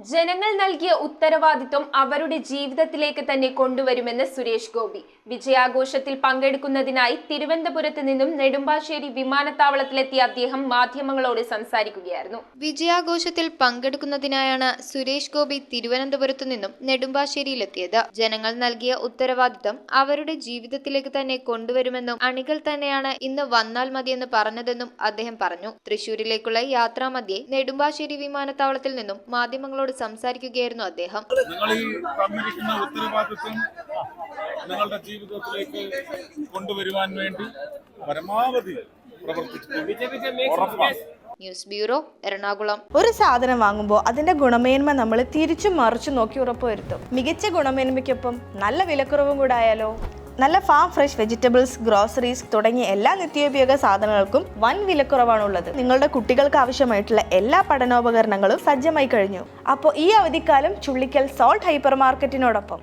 ജനങ്ങൾ നൽകിയ ഉത്തരവാദിത്വം അവരുടെ ജീവിതത്തിലേക്ക് തന്നെ കൊണ്ടുവരുമെന്ന് സുരേഷ് ഗോപി. വിജയാഘോഷത്തിൽ പങ്കെടുക്കുന്നതിനായി തിരുവനന്തപുരത്ത് നിന്നും നെടുമ്പാശ്ശേരി വിമാനത്താവളത്തിലെത്തിയ അദ്ദേഹം മാധ്യമങ്ങളോട് സംസാരിക്കുകയായിരുന്നു. വിജയാഘോഷത്തിൽ പങ്കെടുക്കുന്നതിനായാണ് സുരേഷ് ഗോപി തിരുവനന്തപുരത്തു നിന്നും നെടുമ്പാശ്ശേരിയിലെത്തിയത്. ജനങ്ങൾ നൽകിയ ഉത്തരവാദിത്വം അവരുടെ ജീവിതത്തിലേക്ക് തന്നെ കൊണ്ടുവരുമെന്നും അണികൾ തന്നെയാണ് ഇന്ന് വന്നാൽ മതിയെന്ന് പറഞ്ഞതെന്നും അദ്ദേഹം പറഞ്ഞു. തൃശൂരിലേക്കുള്ള യാത്രാമധ്യേ നെടുമ്പാശ്ശേരി വിമാനത്താവളത്തിൽ നിന്നും മാധ്യമങ്ങളോട് സംസാരിക്കുകയായിരുന്നു അദ്ദേഹം. നിങ്ങൾ ഈ തന്നിരിക്കുന്ന ഉത്തരവാദിത്വം നിങ്ങളുടെ ജീവിതത്തിലേക്ക് കൊണ്ടുവരുവാൻ വേണ്ടി പരമാവധി പ്രവർത്തിച്ചു. News bureau, Ernakulam. ഒരു സാധനം വാങ്ങുമ്പോൾ അതിന്റെ ഗുണമേന്മ നമ്മൾ തിരിച്ചും മറിച്ചും നോക്കി ഉറപ്പുവരുത്തും. മികച്ച ഗുണമേന്മയ്ക്കൊപ്പം നല്ല വിലക്കുറവും കൂടെ ആയാലോ? നല്ല ഫാം ഫ്രഷ് വെജിറ്റബിൾസ്, ഗ്രോസറീസ് തുടങ്ങിയ എല്ലാ നിത്യോപയോഗ സാധനങ്ങൾക്കും വൻ വിലക്കുറവാണുള്ളത്. നിങ്ങളുടെ കുട്ടികൾക്ക് ആവശ്യമായിട്ടുള്ള എല്ലാ പഠനോപകരണങ്ങളും സജ്ജമായി കഴിഞ്ഞു. അപ്പോൾ ഈ അവധിക്കാലം ചുള്ളിക്കൽ സോൾട്ട് ഹൈപ്പർ മാർക്കറ്റിനോടൊപ്പം